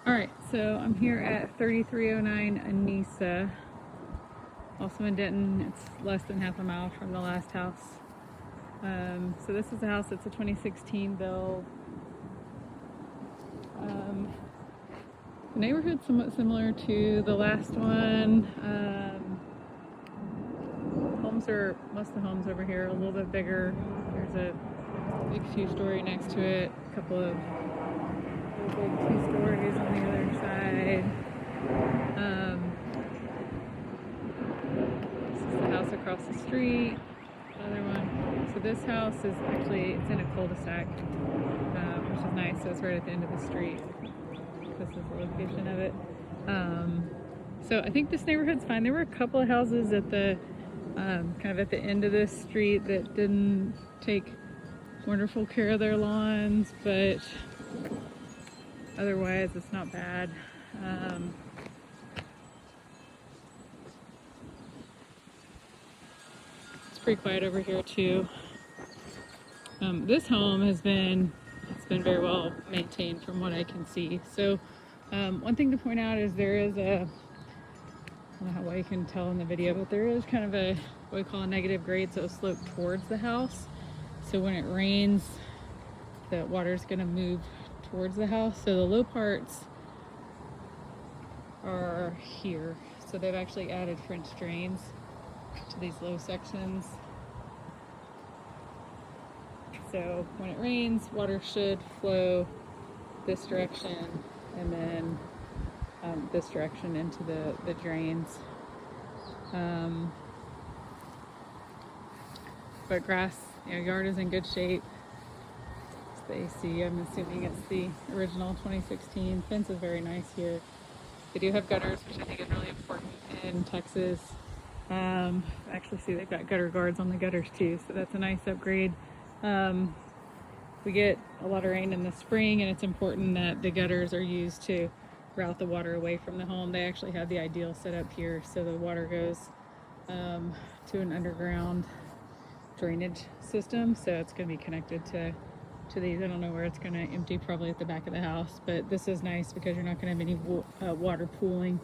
All right, so I'm here at 3309 Anysa, also in Denton. It's less than half a mile from the last house. So this is the house. It's a 2016 build. The neighborhood's somewhat similar to the last one. Most of the homes over here are a little bit bigger. There's a big two-story next to it, a couple of big two stories on the other side. This is the house across the street. Another one. So this house is actually, it's in a cul-de-sac, which is nice. So it's right at the end of the street. This is the location of it. So I think this neighborhood's fine. There were a couple of houses at the kind of at the end of this street that didn't take wonderful care of their lawns, but otherwise it's not bad. It's pretty quiet over here too. This home it's been very well maintained from what I can see. So one thing to point out is there is I don't know how well you can tell in the video, but there is kind of what we call a negative grade, so a slope towards the house. So when it rains, the water's gonna move towards the house. So the low parts are here. So they've actually added French drains to these low sections. So when it rains, water should flow this direction and then this direction into the drains. But grass, yard is in good shape. It's the AC, I'm assuming it's the original 2016. Fence is very nice here. They do have gutters, which I think is really important in Texas. Actually see they've got gutter guards on the gutters too, so that's a nice upgrade. We get a lot of rain in the spring, and it's important that the gutters are used to route the water away from the home. They actually have the ideal set up here, so the water goes to an underground drainage system, so it's going to be connected to these. I don't know where it's going to empty, probably at the back of the house, but this is nice because you're not going to have any water pooling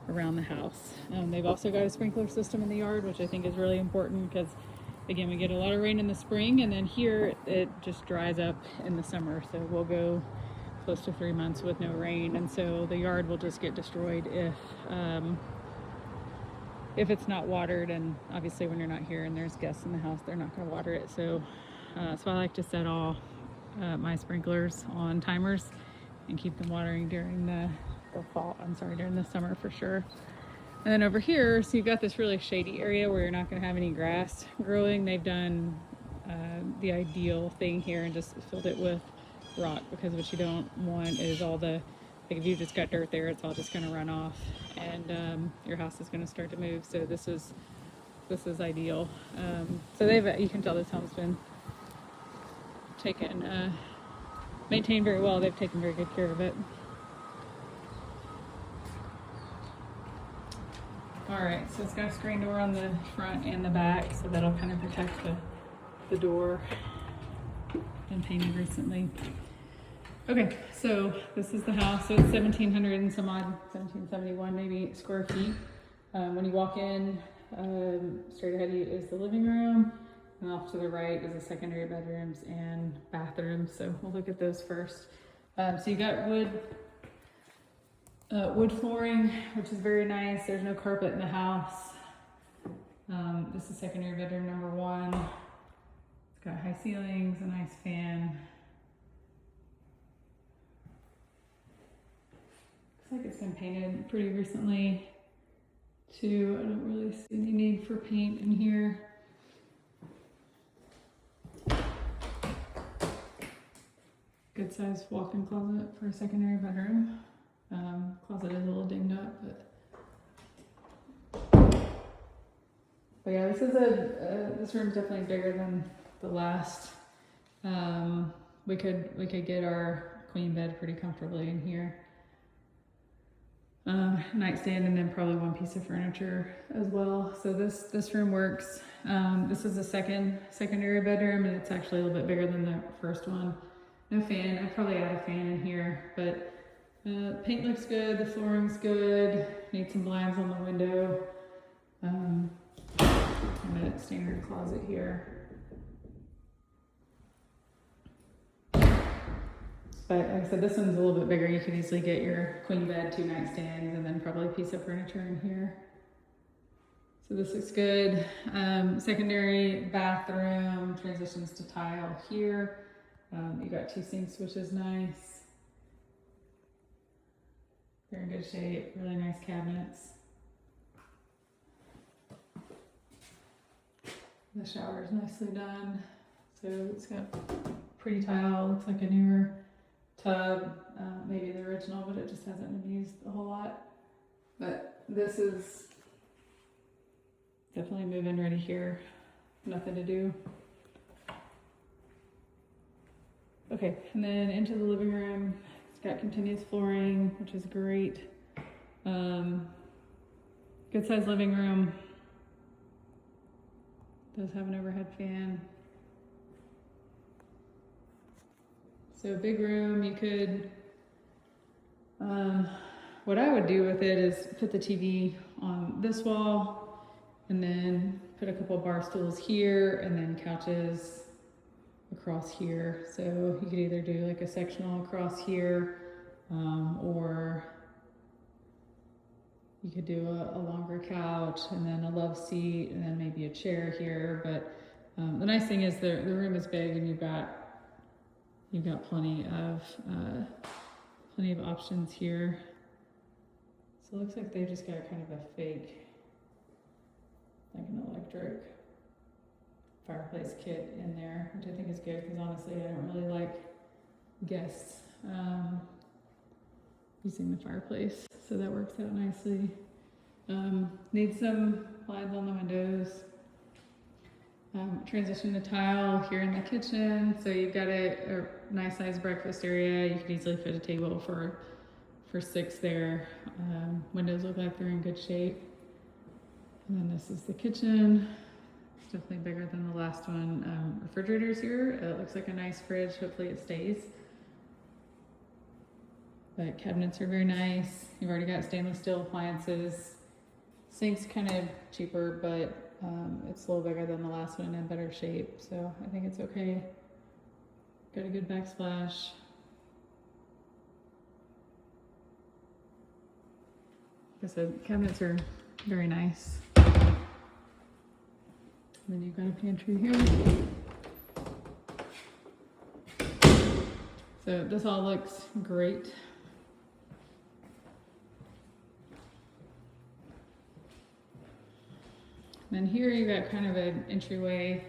around the house. They've also got a sprinkler system in the yard, which I think is really important because, again, we get a lot of rain in the spring, and then here it just dries up in the summer. So we'll go close to 3 months with no rain, and so the yard will just get destroyed if it's not watered. And obviously, when you're not here and there's guests in the house, they're not going to water it. So I like to set all my sprinklers on timers and keep them watering during the fall. During the summer for sure. And then over here, so you've got this really shady area where you're not going to have any grass growing. They've done the ideal thing here and just filled it with rock, because what you don't want is if you just got dirt there, it's all just going to run off, and your house is going to start to move. So this is ideal. So you can tell this home's been maintained very well. They've taken very good care of it. All right, so it's got a screen door on the front and the back, so that'll kind of protect the door. Been painted recently. Okay, so this is the house. So it's 1,700 and some odd, 1,771 maybe square feet. When you walk in, straight ahead of you is the living room, and off to the right is the secondary bedrooms and bathrooms. So we'll look at those first. So you got wood flooring, which is very nice. There's no carpet in the house. This is secondary bedroom number 1. It's got high ceilings, a nice fan. Looks like it's been painted pretty recently too. I don't really see any need for paint in here. Good sized walk-in closet for a secondary bedroom. Closet is a little dinged up, but yeah, this room's definitely bigger than the last. We could get our queen bed pretty comfortably in here. Nightstand, and then probably one piece of furniture as well. So this room works. This is a secondary bedroom, and it's actually a little bit bigger than the first one. No fan. I'd probably add a fan in here, but Paint looks good, the flooring's good, need some blinds on the window. And a standard closet here. But like I said, this one's a little bit bigger. You could easily get your queen bed, 2 nightstands, and then probably a piece of furniture in here. So this looks good. Secondary bathroom transitions to tile here. You got 2 sinks, which is nice. They're in good shape, really nice cabinets. The shower is nicely done. So it's got pretty tile, looks like a newer tub, maybe the original, but it just hasn't been used a whole lot. But this is definitely move-in ready here. Nothing to do. Okay, and then into the living room. It's got continuous flooring, which is great. Good sized living room. Does have an overhead fan. So big room, you could, what I would do with it is put the TV on this wall and then put a couple bar stools here and then couches across here. So you could either do like a sectional across here, or you could do a longer couch and then a love seat and then maybe a chair here. But the nice thing is the room is big and you've got plenty of options here. So it looks like they just got kind of a fake, like an electric fireplace kit in there, which I think is good because honestly I don't really like guests using the fireplace, so that works out nicely. Need some blinds on the windows. Transition to tile here in the kitchen, so you've got a nice sized breakfast area. You could easily fit a table for 6 there. Windows look like they're in good shape. And then this is the kitchen. It's definitely bigger than the last one. Refrigerators here. It looks like a nice fridge. Hopefully it stays. But cabinets are very nice. You've already got stainless steel appliances. Sink's kind of cheaper, but it's a little bigger than the last one and in better shape, so I think it's okay. Got a good backsplash. Like I said, cabinets are very nice. And then you've got a pantry here. So this all looks great. And then here you got kind of an entryway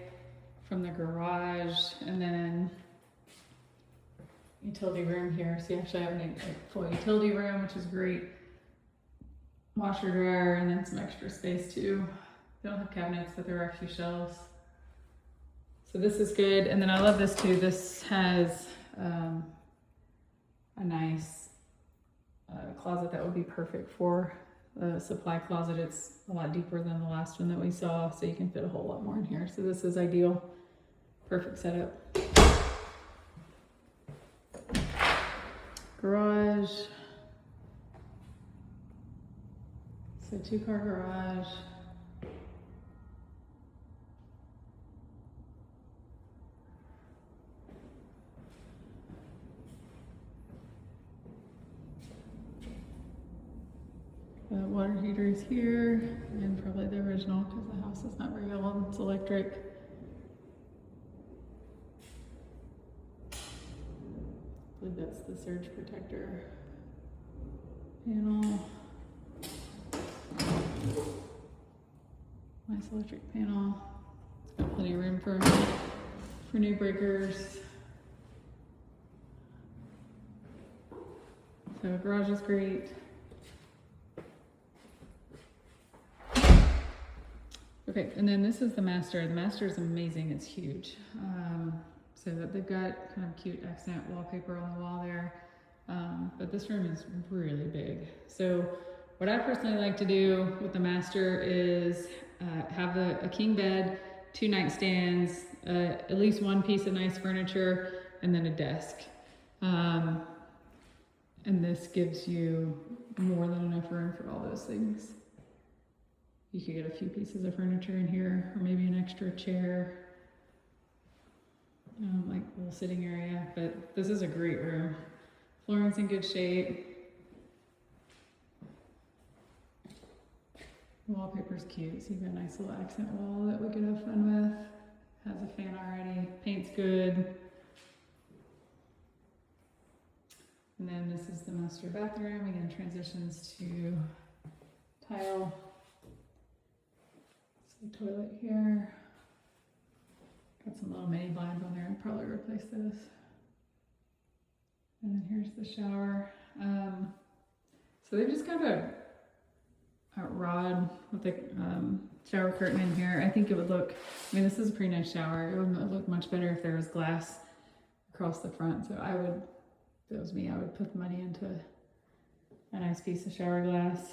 from the garage, and then utility room here. So you actually have a full utility room, which is great. Washer, dryer, and then some extra space too. They don't have cabinets, but there are a few shelves. So this is good. And then I love this too. This has a nice closet that would be perfect for the supply closet. It's a lot deeper than the last one that we saw, so you can fit a whole lot more in here. So this is ideal. Perfect setup. Garage. So 2-car garage. Water heater is here, and probably the original because the house is not very old. It's electric. I believe that's the surge protector panel. Nice electric panel. It's got plenty of room for new breakers. So garage is great. Okay, and then this is the master. The master is amazing. It's huge. So they've got kind of cute accent wallpaper on the wall there. But this room is really big. So what I personally like to do with the master is have a king bed, 2 nightstands, at least 1 piece of nice furniture, and then a desk. And And this gives you more than enough room for all those things. You could get a few pieces of furniture in here, or maybe an extra chair, like a little sitting area, but this is a great room. Flooring's in good shape. The wallpaper's cute, so you've got a nice little accent wall that we could have fun with. Has a fan already, paint's good. And then this is the master bathroom. Again, transitions to tile. So toilet here. Got some little mini blinds on there. I'll probably replace those. And then here's the shower. So they've just got a rod with the shower curtain in here. I think it would look, I mean, this is a pretty nice shower. It would look much better if there was glass across the front. So I would, if it was me, I would put the money into a nice piece of shower glass.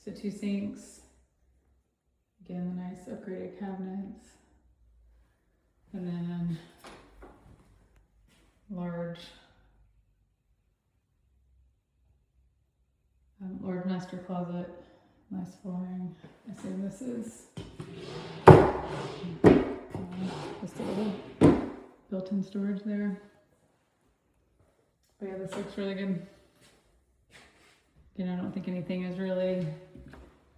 So 2 sinks. Again, the nice upgraded cabinets. And then large master closet, nice flooring. I assume this is just a little built-in storage there. But yeah, this looks really good. Again, I don't think anything is really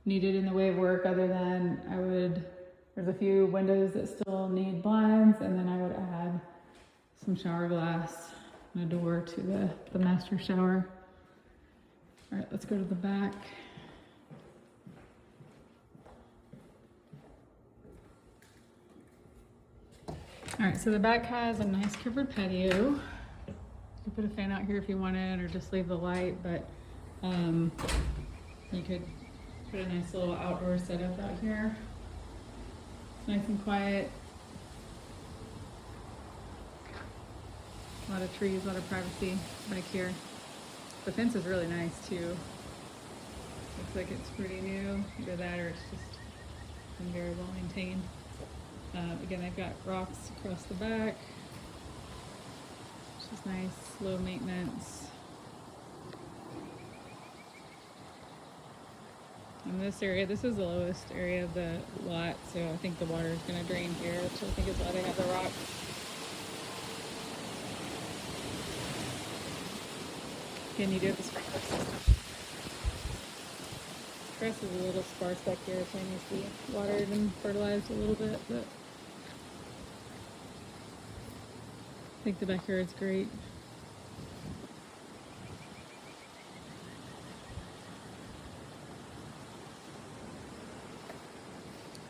needed in the way of work other than there's a few windows that still need blinds, and then I would add some shower glass and a door to the master shower. All right, let's go to the back. All right, so the back has a nice covered patio. You can put a fan out here if you wanted, or just leave the light, but you could put a nice little outdoor setup out here. It's nice and quiet. A lot of trees, a lot of privacy back here. The fence is really nice too. Looks like it's pretty new. Either that or it's just been very well maintained. Again, they've got rocks across the back, which is nice, low maintenance. In this area, this is the lowest area of the lot, so I think the water is going to drain here, which I think is why they have the rocks. Again, you do have the sprinkler system. Grass is a little sparse back here, so it needs to be watered and fertilized a little bit, but I think the backyard's great.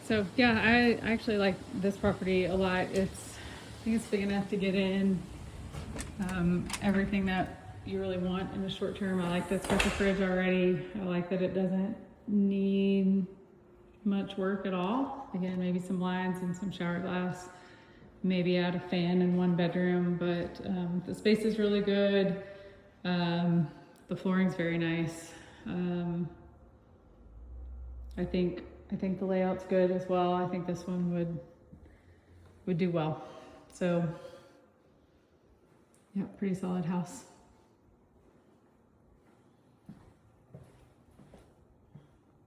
So yeah, I actually like this property a lot. I think it's big enough to get in everything that you really want in the short term. I like that it's got the fridge already. I like that it doesn't need much work at all. Again, maybe some blinds and some shower glass, maybe add a fan in one bedroom, but the space is really good. The flooring's very nice. I think the layout's good as well. I think this one would do well. So yeah, pretty solid house.